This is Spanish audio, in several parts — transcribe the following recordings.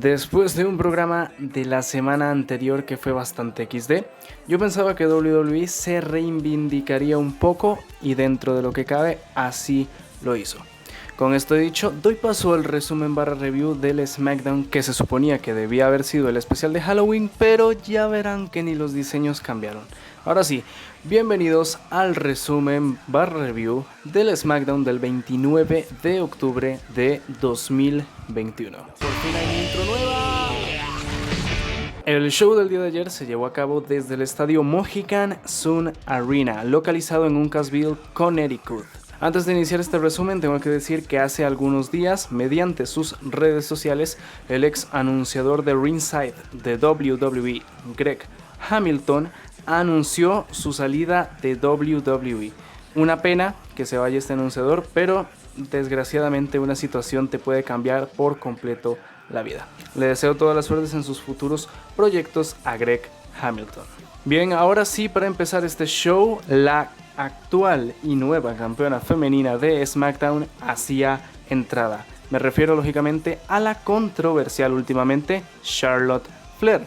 Después de un programa de la semana anterior que fue bastante XD, yo pensaba que WWE se reivindicaría un poco y dentro de lo que cabe, así lo hizo. Con esto dicho, doy paso al resumen / review del SmackDown que se suponía que debía haber sido el especial de Halloween, pero ya verán que ni los diseños cambiaron. Ahora sí, bienvenidos al resumen / review del SmackDown del 29 de octubre de 2021. Por fin hay una intro nueva. El show del día de ayer se llevó a cabo desde el estadio Mohegan Sun Arena, localizado en Uncasville, Connecticut. Antes de iniciar este resumen, tengo que decir que hace algunos días, mediante sus redes sociales, el ex anunciador de Ringside de WWE, Greg Hamilton, anunció su salida de WWE. Una pena que se vaya este anunciador, pero desgraciadamente una situación te puede cambiar por completo la vida. Le deseo todas las suertes en sus futuros proyectos a Greg Hamilton. Bien, ahora sí, para empezar este show, la actual y nueva campeona femenina de SmackDown hacía entrada. Me refiero lógicamente a la controversial últimamente Charlotte Flair.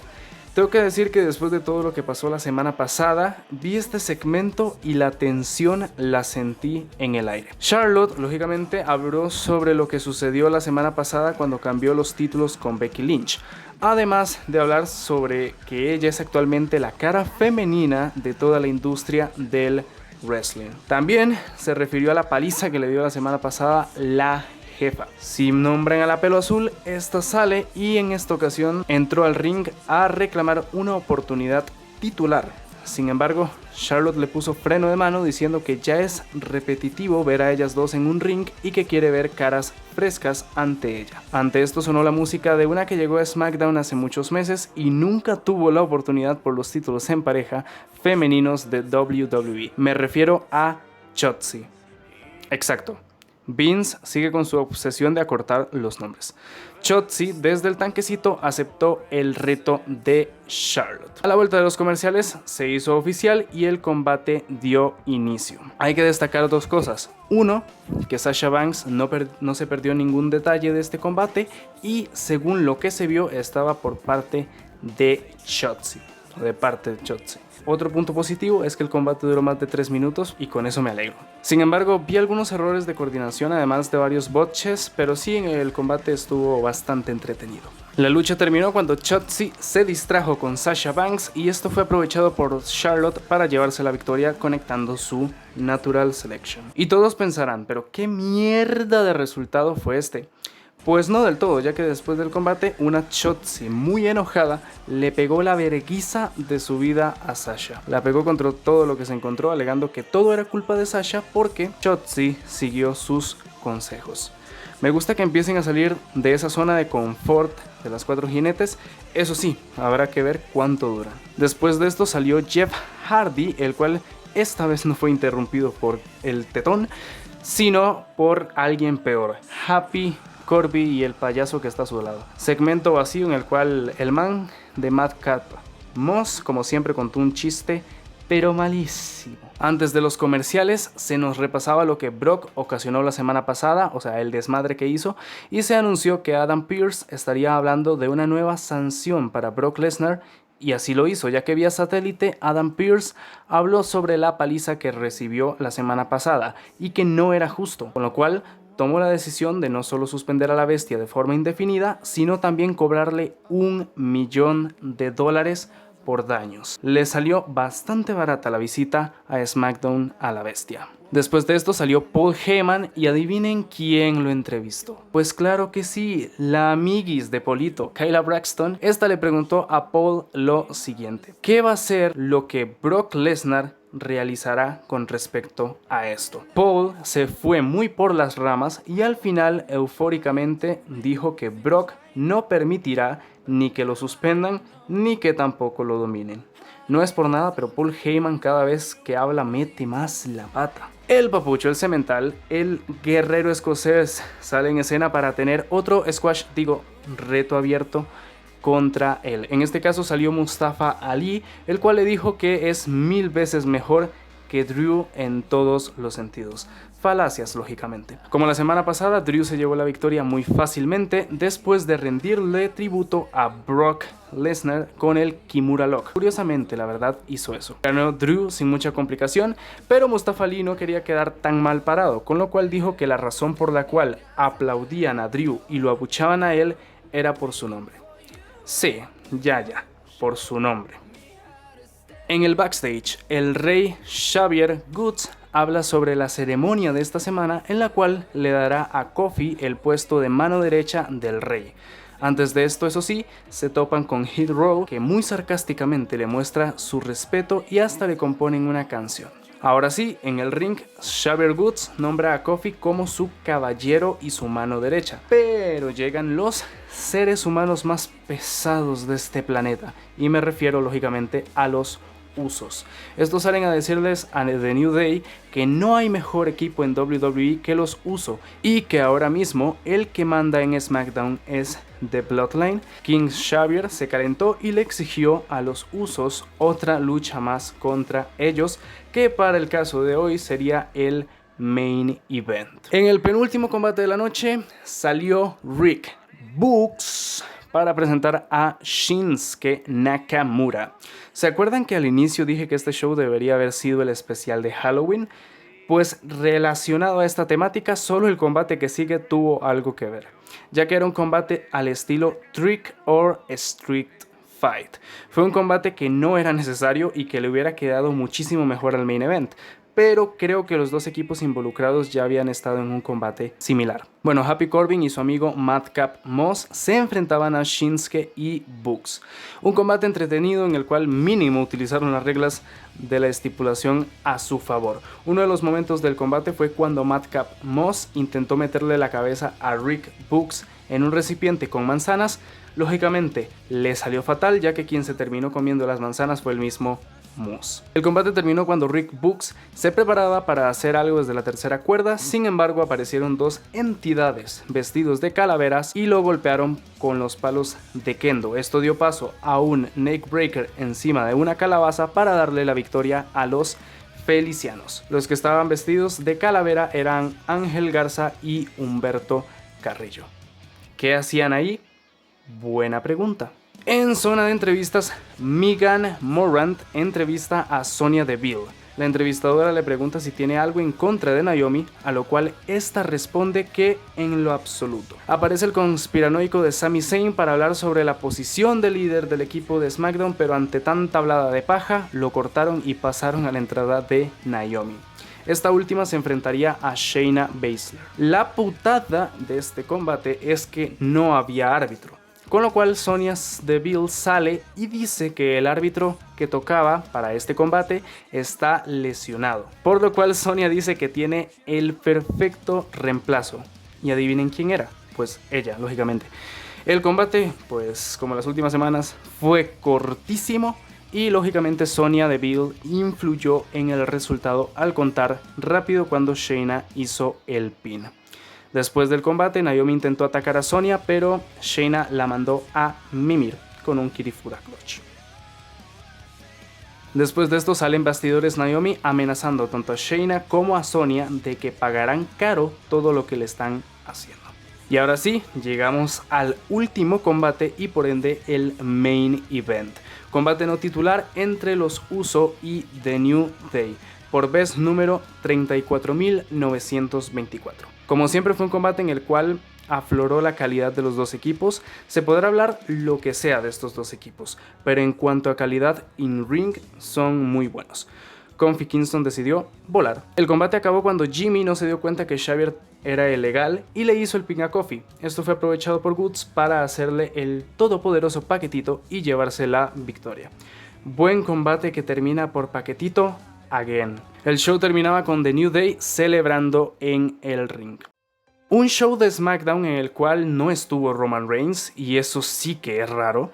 Tengo que decir que después de todo lo que pasó la semana pasada, vi este segmento y la tensión la sentí en el aire. Charlotte, lógicamente, habló sobre lo que sucedió la semana pasada cuando cambió los títulos con Becky Lynch. Además de hablar sobre que ella es actualmente la cara femenina de toda la industria del wrestling. También se refirió a la paliza que le dio la semana pasada la jefa. Si nombran a la pelo azul, esta sale y en esta ocasión entró al ring a reclamar una oportunidad titular. Sin embargo, Charlotte le puso freno de mano diciendo que ya es repetitivo ver a ellas dos en un ring y que quiere ver caras frescas ante ella. Ante esto sonó la música de una que llegó a SmackDown hace muchos meses y nunca tuvo la oportunidad por los títulos en pareja femeninos de WWE. Me refiero a Shotzi. Exacto. Vince sigue con su obsesión de acortar los nombres. Shotzi desde el tanquecito aceptó el reto de Charlotte. A la vuelta de los comerciales se hizo oficial y el combate dio inicio. Hay que destacar dos cosas. Uno, que Sasha Banks no se perdió ningún detalle de este combate y según lo que se vio estaba por parte de Shotzi. Otro punto positivo es que el combate duró más de 3 minutos y con eso me alegro. Sin embargo, vi algunos errores de coordinación además de varios botches, pero sí el combate estuvo bastante entretenido. La lucha terminó cuando Shotzi se distrajo con Sasha Banks y esto fue aprovechado por Charlotte para llevarse la victoria conectando su Natural Selection. Y todos pensarán, pero ¿qué mierda de resultado fue este? Pues no del todo, ya que después del combate, una Shotzi muy enojada le pegó la vergüenza de su vida a Sasha. La pegó contra todo lo que se encontró, alegando que todo era culpa de Sasha porque Shotzi siguió sus consejos. Me gusta que empiecen a salir de esa zona de confort de las 4 jinetes, eso sí, habrá que ver cuánto dura. Después de esto salió Jeff Hardy, el cual esta vez no fue interrumpido por el tetón, sino por alguien peor, Happy Corbin y el payaso que está a su lado. Segmento vacío en el cual el man de Madcap Moss, como siempre, contó un chiste, pero malísimo. Antes de los comerciales se nos repasaba lo que Brock ocasionó la semana pasada, o sea, el desmadre que hizo, y se anunció que Adam Pearce estaría hablando de una nueva sanción para Brock Lesnar. Y así lo hizo, ya que vía satélite Adam Pearce habló sobre la paliza que recibió la semana pasada y que no era justo, con lo cual tomó la decisión de no solo suspender a la bestia de forma indefinida, sino también cobrarle $1 millón por daños. Le salió bastante barata la visita a SmackDown a la bestia. Después de esto salió Paul Heyman y adivinen quién lo entrevistó. Pues claro que sí, la amiguis de Polito, Kayla Braxton. Esta le preguntó a Paul lo siguiente: ¿qué va a ser lo que Brock Lesnar realizará con respecto a esto? Paul se fue muy por las ramas y al final eufóricamente dijo que Brock no permitirá ni que lo suspendan ni que tampoco lo dominen. No es por nada, pero Paul Heyman cada vez que habla mete más la pata. El papucho, el cemental, el guerrero escocés sale en escena para tener otro reto abierto contra él. En este caso salió Mustafa Ali, el cual le dijo que es 1000 veces mejor que Drew en todos los sentidos. Falacias, lógicamente. Como la semana pasada, Drew se llevó la victoria muy fácilmente después de rendirle tributo a Brock Lesnar con el Kimura Lock. Curiosamente, la verdad, hizo eso. Ganó Drew sin mucha complicación, pero Mustafa Ali no quería quedar tan mal parado, con lo cual dijo que la razón por la cual aplaudían a Drew y lo abuchaban a él era por su nombre. Sí, ya, por su nombre. En el backstage, el rey Xavier Woods habla sobre la ceremonia de esta semana en la cual le dará a Kofi el puesto de mano derecha del rey. Antes de esto, eso sí, se topan con Hit Row, que muy sarcásticamente le muestra su respeto y hasta le componen una canción. Ahora sí, en el ring, Xavier Woods nombra a Kofi como su caballero y su mano derecha. Pero llegan los seres humanos más pesados de este planeta, y me refiero lógicamente a los Usos. Estos salen a decirles a The New Day que no hay mejor equipo en WWE que los Uso y que ahora mismo el que manda en SmackDown es The Bloodline. King Xavier se calentó y le exigió a los Usos otra lucha más contra ellos, que para el caso de hoy sería el Main Event. En el penúltimo combate de la noche salió Rick Books para presentar a Shinsuke Nakamura. ¿Se acuerdan que al inicio dije que este show debería haber sido el especial de Halloween? Pues relacionado a esta temática, solo el combate que sigue tuvo algo que ver, ya que era un combate al estilo Trick or Street Fight. Fue un combate que no era necesario y que le hubiera quedado muchísimo mejor al main event, pero creo que los dos equipos involucrados ya habían estado en un combate similar. Bueno, Happy Corbin y su amigo Madcap Moss se enfrentaban a Shinsuke y Books. Un combate entretenido en el cual mínimo utilizaron las reglas de la estipulación a su favor. Uno de los momentos del combate fue cuando Madcap Moss intentó meterle la cabeza a Rick Books en un recipiente con manzanas. Lógicamente le salió fatal, ya que quien se terminó comiendo las manzanas fue el mismo Moss. El combate terminó cuando Rick Books se preparaba para hacer algo desde la tercera cuerda. Sin embargo, aparecieron dos entidades vestidos de calaveras y lo golpearon con los palos de kendo. Esto dio paso a un neckbreaker encima de una calabaza para darle la victoria a los felicianos. Los que estaban vestidos de calavera eran Ángel Garza y Humberto Carrillo. ¿Qué hacían ahí? Buena pregunta. En zona de entrevistas, Megan Morant entrevista a Sonya Deville. La entrevistadora le pregunta si tiene algo en contra de Naomi, a lo cual esta responde que en lo absoluto. Aparece el conspiranoico de Sami Zayn para hablar sobre la posición de líder del equipo de SmackDown, pero ante tanta hablada de paja, lo cortaron y pasaron a la entrada de Naomi. Esta última se enfrentaría a Shayna Baszler. La putada de este combate es que no había árbitro, con lo cual Sonya Deville sale y dice que el árbitro que tocaba para este combate está lesionado, por lo cual Sonya dice que tiene el perfecto reemplazo. Y adivinen quién era, pues ella, lógicamente. El combate, pues como las últimas semanas, fue cortísimo y lógicamente Sonya Deville influyó en el resultado al contar rápido cuando Shayna hizo el pin. Después del combate, Naomi intentó atacar a Sonya, pero Shayna la mandó a mimir con un Kirifura Clutch. Después de esto salen bastidores Naomi amenazando tanto a Shayna como a Sonya de que pagarán caro todo lo que le están haciendo. Y ahora sí, llegamos al último combate y por ende el main event. Combate no titular entre los Uso y The New Day por vez número 34.924. Como siempre fue un combate en el cual afloró la calidad de los dos equipos. Se podrá hablar lo que sea de estos dos equipos, pero en cuanto a calidad in-ring son muy buenos. Kofi Kingston decidió volar. El combate acabó cuando Jimmy no se dio cuenta que Xavier era ilegal y le hizo el pin a Kofi. Esto fue aprovechado por Woods para hacerle el todopoderoso paquetito y llevarse la victoria. Buen combate que termina por paquetito again. El show terminaba con The New Day celebrando en el ring. Un show de SmackDown en el cual no estuvo Roman Reigns, y eso sí que es raro.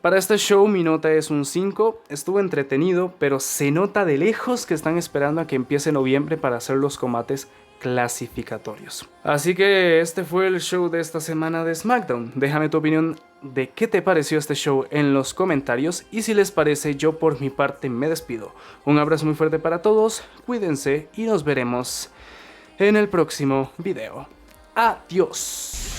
Para este show mi nota es un 5, estuvo entretenido, pero se nota de lejos que están esperando a que empiece noviembre para hacer los combates clasificatorios. Así que este fue el show de esta semana de SmackDown. Déjame tu opinión de qué te pareció este show en los comentarios y si les parece, yo por mi parte me despido. Un abrazo muy fuerte para todos, cuídense y nos veremos en el próximo video. Adiós.